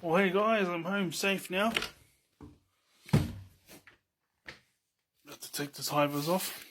Well, hey guys, I'm home safe now. Got to take the timers off.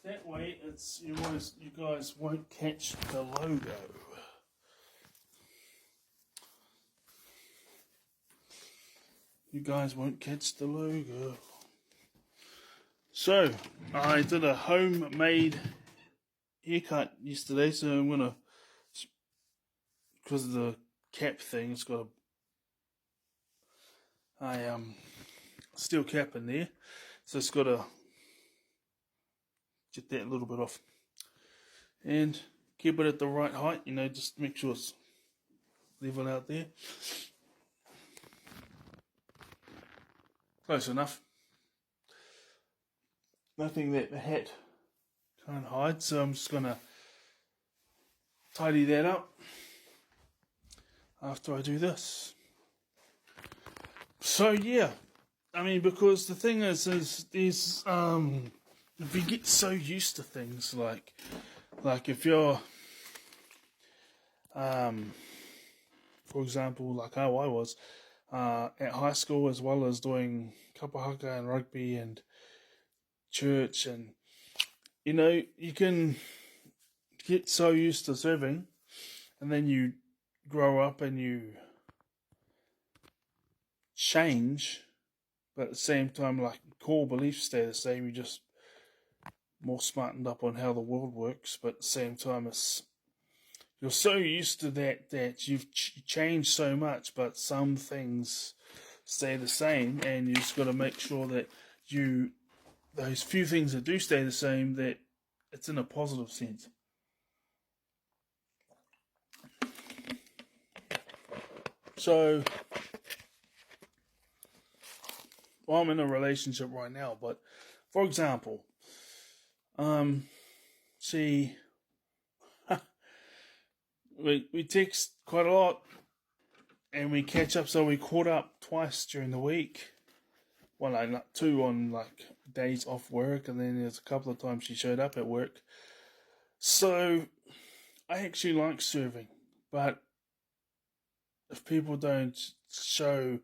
That way, you guys won't catch the logo. You guys won't catch the logo. So, I did a homemade haircut yesterday, so I'm gonna, because of the cap thing, it's got a steel cap in there, so it's got to get that a little bit off and keep it at the right height, just make sure it's level out there. Close enough. Nothing that the hat can't hide, so I'm just gonna tidy that up after I do this. So yeah, because the thing is there's if you get so used to things like if you're for example, like how I was at high school, as well as doing kapa haka and rugby and church, and you can get so used to serving, and then you grow up and you change, but at the same time, like, core beliefs stay the same. You just more smartened up on how the world works, but at the same time, you're so used to that you've changed so much, but some things stay the same, and you just got to make sure that those few things that do stay the same, that it's in a positive sense. So, I'm in a relationship right now, but for example, we text quite a lot, and we catch up. So we caught up twice during the week. Well, like two on like days off work, and then there's a couple of times she showed up at work. So I actually like serving, but if people don't show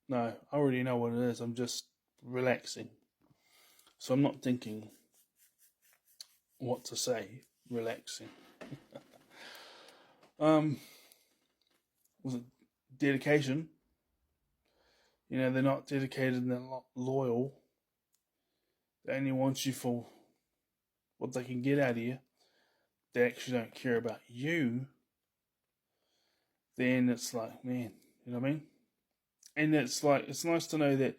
no, I already know what it is. I'm just relaxing. So I'm not thinking what to say. Relaxing. Was it dedication? They're not dedicated and they're not loyal. They only want you for what they can get out of you. They actually don't care about you. Then it's like, man, you know what I mean? And it's nice to know that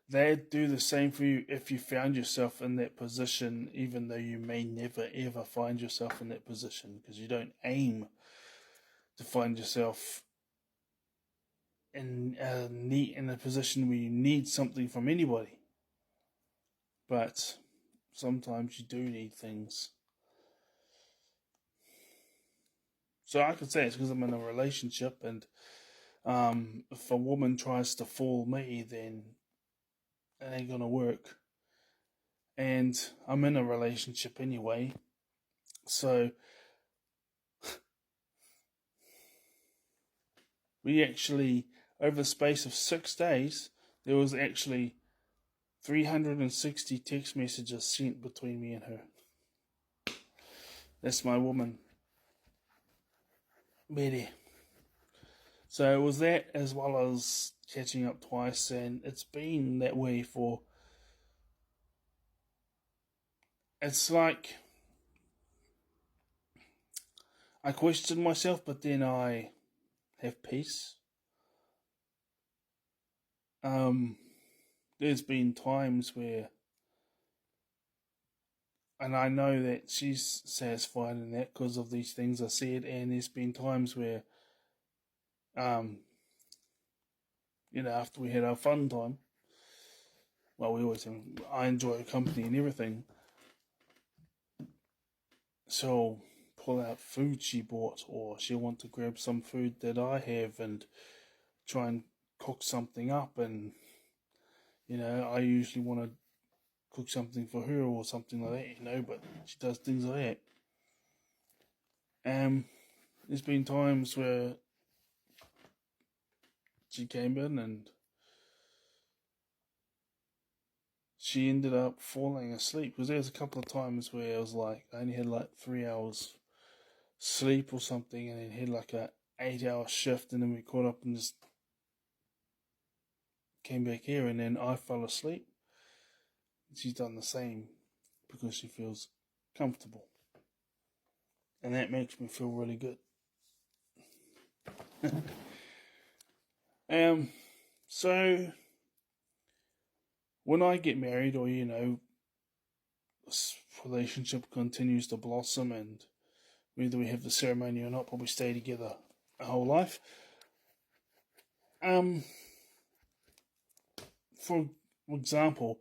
they'd do the same for you if you found yourself in that position, even though you may never ever find yourself in that position, because you don't aim to find yourself in a position where you need something from anybody. But sometimes you do need things. So I could say it's because I'm in a relationship, and if a woman tries to fool me, then it ain't gonna work. And I'm in a relationship anyway, so we actually, over the space of 6 days, there was actually 360 text messages sent between me and her. That's my woman, Betty. So it was that, as well as catching up twice, and it's been that way for... It's like I question myself, but then I have peace. There's been times where, and I know that she's satisfied in that because of these things I said, and there's been times where, after we had our fun time, well, I enjoy her company and everything, so pull out food she bought, or she'll want to grab some food that I have and try and cook something up, and I usually want to cook something for her or something like that, but she does things like that. There's been times where she came in and she ended up falling asleep, because there was a couple of times where I was like, I only had like 3 hours sleep or something, and then had like a 8-hour shift, and then we caught up and just came back here, and then I fell asleep. She's done the same because she feels comfortable, and that makes me feel really good. So when I get married, or this relationship continues to blossom, and whether we have the ceremony or not, probably stay together a whole life. For example,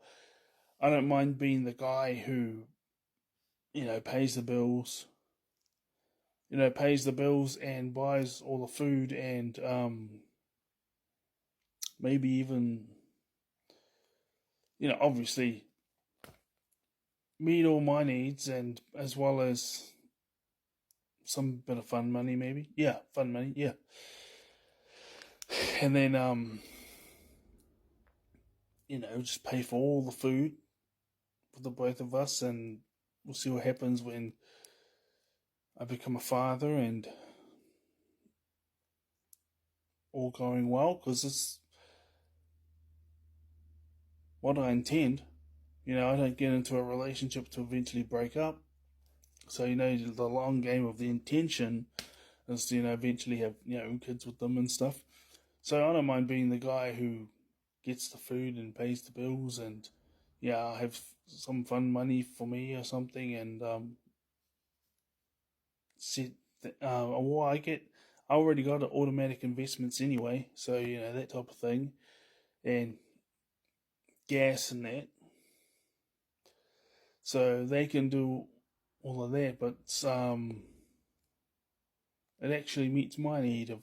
I don't mind being the guy who, pays the bills. Pays the bills and buys all the food, and maybe even, obviously meet all my needs, and as well as some bit of fun money, maybe. Yeah, fun money, yeah. And then, just pay for all the food for the both of us, and we'll see what happens when I become a father, and all going well, because it's what I intend. I don't get into a relationship to eventually break up. So, the long game of the intention is to, eventually have, kids with them and stuff. So I don't mind being the guy who gets the food and pays the bills, and I have some fun money for me or something, and I already got automatic investments anyway, so that type of thing, and gas and that, so they can do all of that, but it actually meets my need of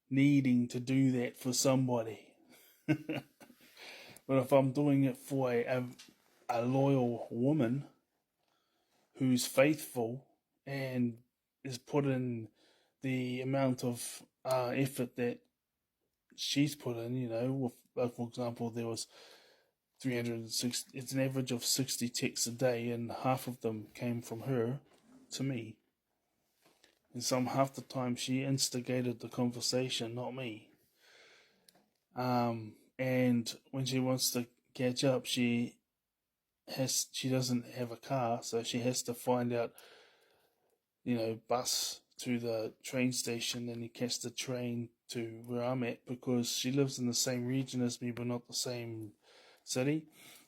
needing to do that for somebody. But if I'm doing it for a loyal woman who's faithful and is put in the amount of effort that she's put in, with, for example, there was 360, it's an average of 60 texts a day, and half of them came from her to me. And half the time she instigated the conversation, not me. And when she wants to catch up, she doesn't have a car, so she has to find out, bus to the train station, and catch the train to where I'm at, because she lives in the same region as me, but not the same city.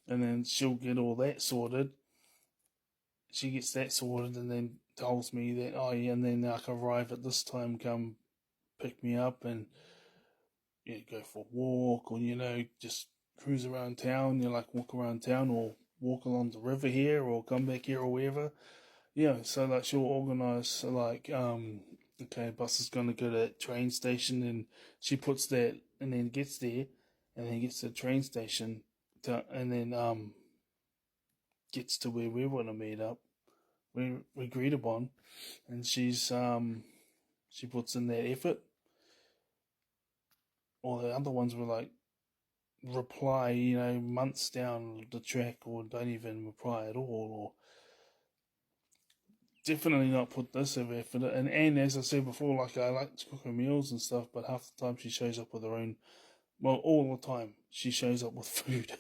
And then she'll get all that sorted. She gets that sorted, and then tells me that, oh yeah, and then I can arrive at this time, come pick me up, and go for a walk, or just cruise around town. Walk around town, or walk along the river here, or come back here, or wherever. So like she'll organise, okay, bus is gonna go to that train station, and she puts that, and then gets there, and then gets to the train station, and then gets to where we want to meet up. We agreed upon, and she puts in that effort. All the other ones were like reply, months down the track, or don't even reply at all, or definitely not put this effort. And as I said before, like, I like to cook her meals and stuff, but half the time she shows up with her own. Well, all the time she shows up with food.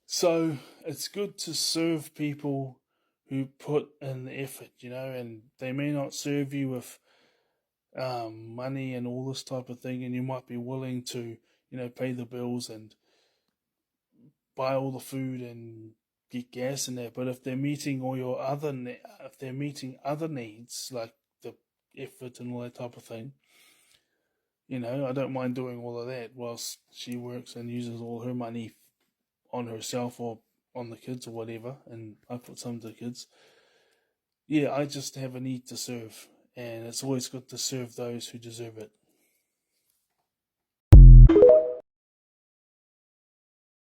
So it's good to serve people who put in the effort, and they may not serve you with money and all this type of thing, and you might be willing to, pay the bills and buy all the food and get gas in there. But if they're meeting all your if they're meeting other needs, like the effort and all that type of thing, I don't mind doing all of that whilst she works and uses all her money on herself or on the kids or whatever, and I put some to the kids. I just have a need to serve, and it's always good to serve those who deserve it.